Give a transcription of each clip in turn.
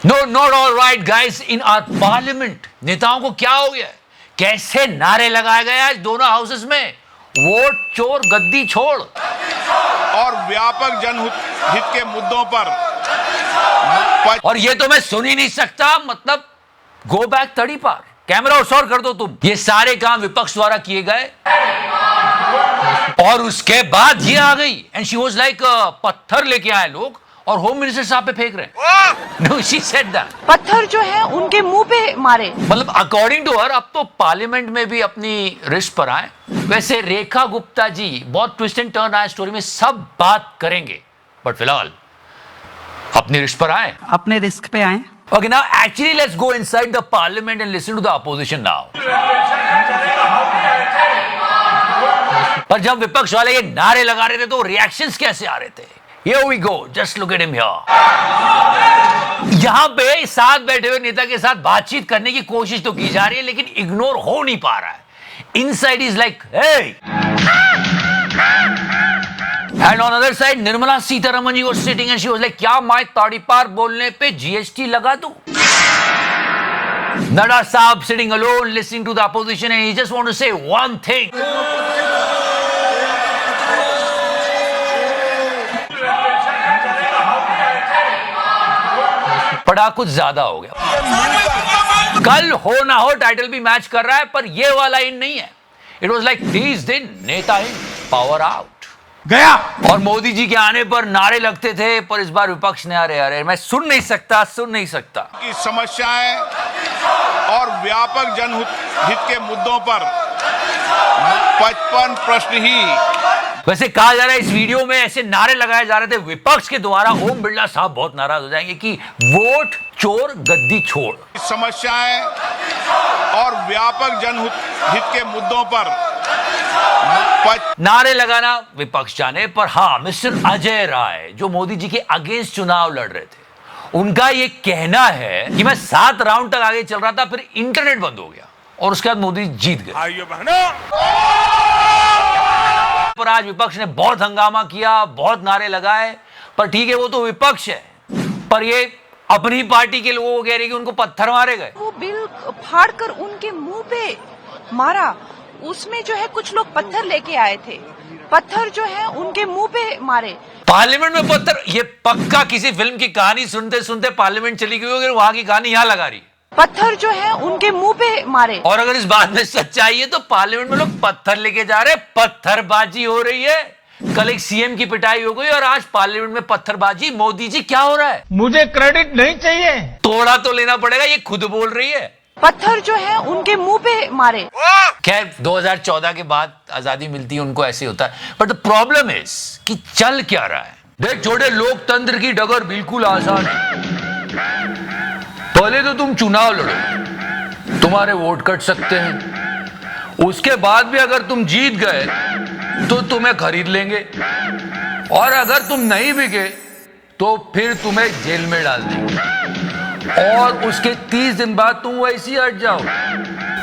No not all right guys in our parliament. नेताओं को क्या हो गया? कैसे नारे लगाए गए आज दोनों हाउसेस में, वोट चोर गद्दी छोड़। और व्यापक जनहित के मुद्दों पर और ये तो मैं सुन ही नहीं सकता, मतलब गो बैक 30 पार, कैमरा और कर दो तुम। ये सारे काम विपक्ष द्वारा किए गए और उसके बाद ये आ गई एंड शी वाज लाइक पत्थर लेके आए लोग और होम मिनिस्टर साहब पे फेंक रहे हैं। नो शी सेड दैट, पत्थर जो है उनके मुंह पे मारे। मतलब अकॉर्डिंग टू हर अब तो पार्लियामेंट में भी अपनी रिस्क पर आए। वैसे रेखा गुप्ता जी बहुत ट्विस्ट एंड टर्न आए स्टोरी में, सब बात करेंगे, बट फिलहाल अपनी रिस्क पर आए, अपने रिस्क पे आए। Okay, now actually let's go inside the parliament and listen to the opposition now. पर जब विपक्ष वाले ये नारे लगा रहे थे तो रिएक्शंस कैसे आ रहे थे? Here we go, just look at him here. यहां पे साथ बैठे हुए नेता के साथ बातचीत करने की कोशिश तो की जा रही है लेकिन इग्नोर हो नहीं पा रहा है। Inside is like, hey! And on other side, Nirmala Sitharaman ji was sitting and she was like, क्या मैं ताड़ीपार बोलने पे GST लगा दूं? Nada Saab sitting alone listening to the opposition and he just want to say one thing. पड़ा कुछ ज्यादा हो गया। कल हो ना हो टाइटल भी मैच कर रहा है पर ये वाला इन नहीं है। It was like these दिन नेता इन पावर आउट गया। और मोदी जी के आने पर नारे लगते थे पर इस बार विपक्ष ने अरे मैं सुन नहीं सकता की समस्याएं और व्यापक जनहित के मुद्दों पर 55 प्रश्न ही। वैसे कहा जा रहा है इस वीडियो में ऐसे नारे लगाए जा रहे थे विपक्ष के द्वारा, ओम बिरला साहब बहुत नाराज हो जाएंगे कि वोट चोर गद्दी छोड़। समस्याएं और व्यापक जनहित के मुद्दों पर नारे लगाना विपक्ष जाने, पर हाँ मिस्टर अजय राय जो मोदी जी के अगेंस्ट चुनाव लड़ रहे थे, उनका ये कहना है कि मैं 7 राउंड तक आगे चल रहा था फिर इंटरनेट बंद हो गया और उसके बाद मोदी जीत गए। भाइयों बहनों, पर आज विपक्ष ने बहुत हंगामा किया, बहुत नारे लगाए, पर ठीक है वो तो विपक्ष है, पर ये अपनी पार्टी के लोगों को कह रहे कि उनको पत्थर मारे गए। वो बिल फाड़ कर उनके मुंह पे मारा, उसमें जो है कुछ लोग पत्थर लेके आए थे, पत्थर जो है उनके मुंह पे मारे। पार्लियामेंट में पत्थर, ये पक्का किसी फिल्म की कहानी सुनते सुनते पार्लियामेंट चली गई होगी, वहां की कहानी यहां लगा रही। पत्थर जो है उनके मुंह पे मारे। और अगर इस बात में सच्चाई है तो पार्लियामेंट में लोग पत्थर लेके जा रहे, पत्थरबाजी हो रही है। कल एक सीएम की पिटाई हो गई और आज पार्लियामेंट में पत्थरबाजी। मोदी जी क्या हो रहा है? मुझे क्रेडिट नहीं चाहिए, तोड़ा तो लेना पड़ेगा, ये खुद बोल रही है। पत्थर जो है उनके मुंह पे मारे। खैर 2014 के बाद आजादी मिलती है उनको ऐसे होता है, बट द प्रॉब्लम इज कि चल क्या रहा है। देख छोटे, लोकतंत्र की डगर बिल्कुल आसान है। पहले तो तुम चुनाव लड़ो, तुम्हारे वोट कट सकते हैं, उसके बाद भी अगर तुम जीत गए तो तुम्हें खरीद लेंगे और अगर तुम नहीं बिके तो फिर तुम्हें जेल में डाल देंगे और उसके 30 दिन बाद तुम वैसे ही हट जाओ।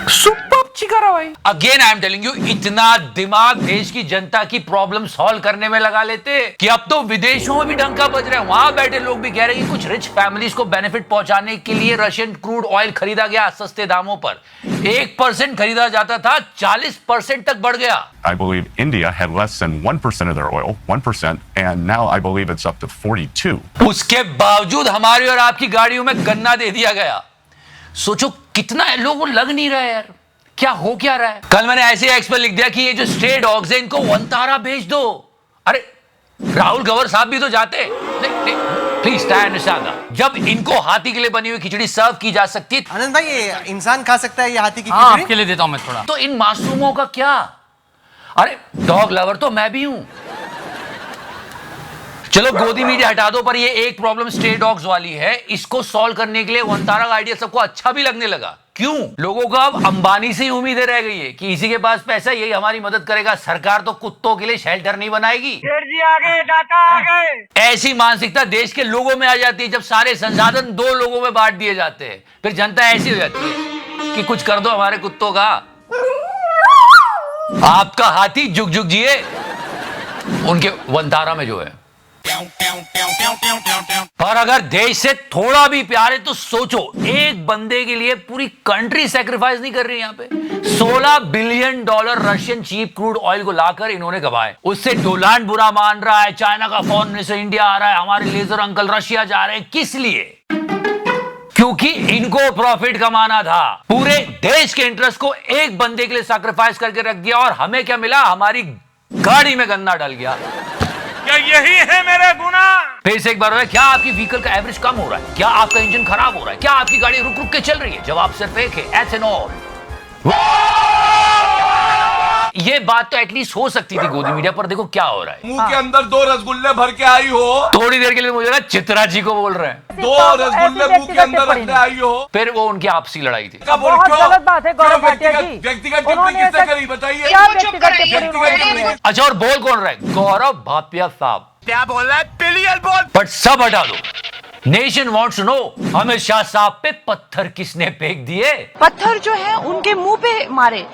सुपर चिकारा भाई। Again I am telling you, इतना दिमाग देश की जनता की प्रॉब्लम सॉल्व करने में लगा लेते कि अब तो विदेशों में भी डंका बज रहा है। वहां बैठे लोग भी कह रहे हैं कि कुछ रिच फैमिलीज को बेनिफिट पहुंचाने के लिए रशियन क्रूड ऑयल खरीदा गया सस्ते दामों पर। 1% खरीदा जाता था, 40% तक बढ़ गया। I believe India had less than 1% of their oil, 1%, and now I believe it's up to 42. उसके बावजूद हमारी और आपकी गाड़ियों में गन्ना दे दिया गया। सोचो कितना लोगों को लग नहीं रहा है यार, क्या हो क्या रहा है। कल मैंने ऐसे एक्स पर लिख दिया कि ये जो स्ट्रे डॉग्स हैं इनको वंतारा भेज दो। अरे राहुल गवर साहब भी तो जाते। प्लीज जब इनको हाथी के लिए बनी हुई खिचड़ी सर्व की जा सकती है, आनंद भाई ये इंसान खा सकता है ये हाथी की हाँ खिचड़ी? आपके लिए देता हूं मैं थोड़ा। तो इन मासूमों का क्या? अरे डॉग लवर तो मैं भी हूं। चलो गोदी मीडिया हटा दो, पर ये एक प्रॉब्लम स्ट्रे डॉग्स वाली है, इसको सॉल्व करने के लिए वंतारा का आइडिया सबको अच्छा भी लगने लगा। क्यों? लोगों को अब अंबानी से ही उम्मीदें रह गई है कि इसी के पास पैसा यही हमारी मदद करेगा, सरकार तो कुत्तों के लिए शेल्टर नहीं बनाएगी। ऐसी मानसिकता देश के लोगों में आ जाती है जब सारे संसाधन 2 लोगों में बांट दिए जाते हैं। फिर जनता ऐसी हो जाती है कि कुछ कर दो हमारे कुत्तों का। आपका हाथी जुग जुग जिए, उनके वंतारा में जो है। और अगर देश से थोड़ा भी प्यार है तो सोचो, एक बंदे के लिए पूरी कंट्री सैक्रिफाइस नहीं कर रही। यहां पे $16 billion Russian cheap crude oil को लाकर इन्होंने गवाए। उससे डोनाल्ड बुरा मान रहा है, चाइना का फॉरेन मिनिस्टर इंडिया आ रहा है, हमारे लेजर अंकल रशिया जा रहे हैं। किस लिए? क्योंकि इनको प्रॉफिट कमाना था। पूरे देश के इंटरेस्ट को एक बंदे के लिए सैक्रिफाइस करके रख दिया, और हमें क्या मिला? हमारी गाड़ी में गंदा डल गया। क्या यही है मेरा गुनाह? फिर से एक बार, क्या आपकी व्हीकल का एवरेज कम हो रहा है? क्या आपका इंजन खराब हो रहा है? क्या आपकी गाड़ी रुक रुक के चल रही है? जवाब सिर्फ एक है, एथेनॉल। ये बात तो एटलीस्ट हो सकती थी गोदी मीडिया पर। देखो क्या हो रहा है। मुंह के अंदर 2 रसगुल्ले भर के आई हो, थोड़ी देर के लिए मुझे लगा चित्रा जी को बोल रहे हैं। 2 रसगुल्ले मुंह के अंदर रखने आई हो। फिर वो उनकी आपसी लड़ाई थी। बहुत गलत बात है गौरव भाटिया जी। व्यक्तिगत टिप्पणी किसने करी बताइए? क्या व्यक्तिगत टिप्पणी? अच्छा, और बोल कौन रहा है? गौरव भाटिया साहब। क्या बोल रहा है? बिलियन बोल। बट सब हटा दो। Nation wants to know, Amit Shah sahab पे पत्थर किसने फेंक दिए? पत्थर जो है उनके मुंह पे मारे।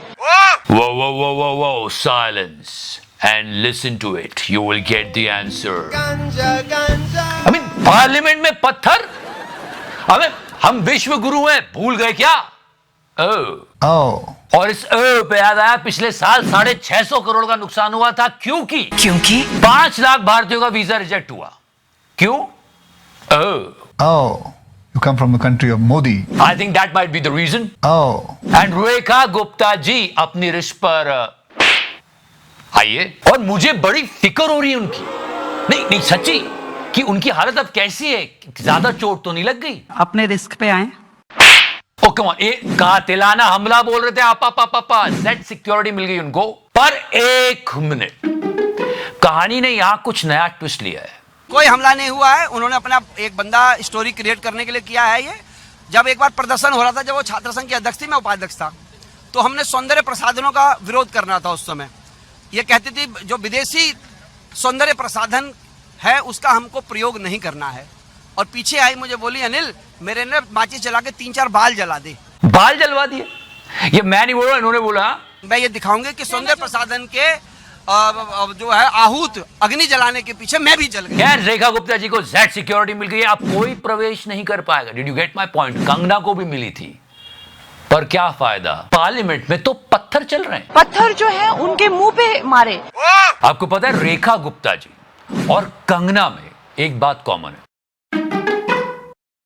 Whoa, silence and listen to it. You will get the answer. I mean, parliament में पत्थर? अबे हम विश्व गुरु हैं, भूल गए क्या? और इस पे याद आया, पिछले साल 650 करोड़ का नुकसान हुआ था। क्योंकि 5 लाख भारतीयों का वीजा रिजेक्ट हुआ। क्यों? You come from the country of Modi. I think that might be the reason. And Rekha Gupta ji अपनी रिश्त पर आइए। और मुझे बड़ी फिक्र हो रही है उनकी। नहीं सच्ची, कि उनकी हालत अब कैसी है? ज्यादा चोट तो नहीं लग गई? अपने रिस्क पे आए। ओके ऑन, कातिलाना हमला बोल रहे थे आपा। जेड सिक्योरिटी मिल गई उनको। पर एक मिनट, कहानी ने यहां कुछ नया ट्विस्ट लिया है। कोई हमला नहीं हुआ है। उन्होंने अपना एक बंदा स्टोरी क्रिएट करने के लिए किया है ये। जब एक बार प्रदर्शन हो रहा था, जब वो छात्र संघ की अध्यक्ष थी, मैं उपाध्यक्ष था, तो हमने सौंदर्य प्रसाधनों का विरोध करना था उस समय। ये कहती थी जो विदेशी सौंदर्य प्रसाधन है उसका हमको प्रयोग नहीं करना है। और पीछे आई, मुझे बोली, अनिल मेरे ने माचिस जला के 3-4 बाल जला दे। बाल जलवा दिए? ये मैं नहीं बोला, इन्होंने बोला। मैं ये दिखाऊंगी कि सौंदर्य प्रसाधन के जो है आहूत अग्नि जलाने के पीछे मैं भी जल गया। रेखा गुप्ता जी को जेड सिक्योरिटी मिल गई, अब कोई प्रवेश नहीं कर पाएगा। Did you get my point? Kangana को भी मिली थी, पर क्या फायदा? पार्लियामेंट में तो पत्थर चल रहे हैं। पत्थर जो है उनके मुंह पे मारे। आपको पता है, रेखा गुप्ता जी और कंगना में एक बात कॉमन है।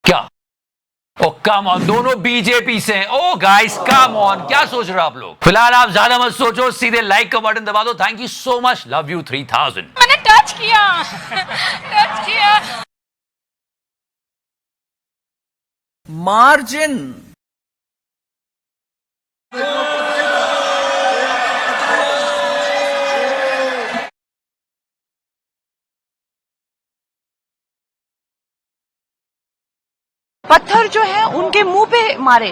क्या? ओ कम ऑन, दोनों बीजेपी से हैं। ओ गाइस कम ऑन, क्या सोच रहे हो आप लोग? फिलहाल आप ज्यादा मत सोचो, सीधे लाइक का बटन दबा दो। Thank you so much, love you 3000। मैंने टच किया। मार्जिन। पत्थर जो है उनके मुंह पे मारे।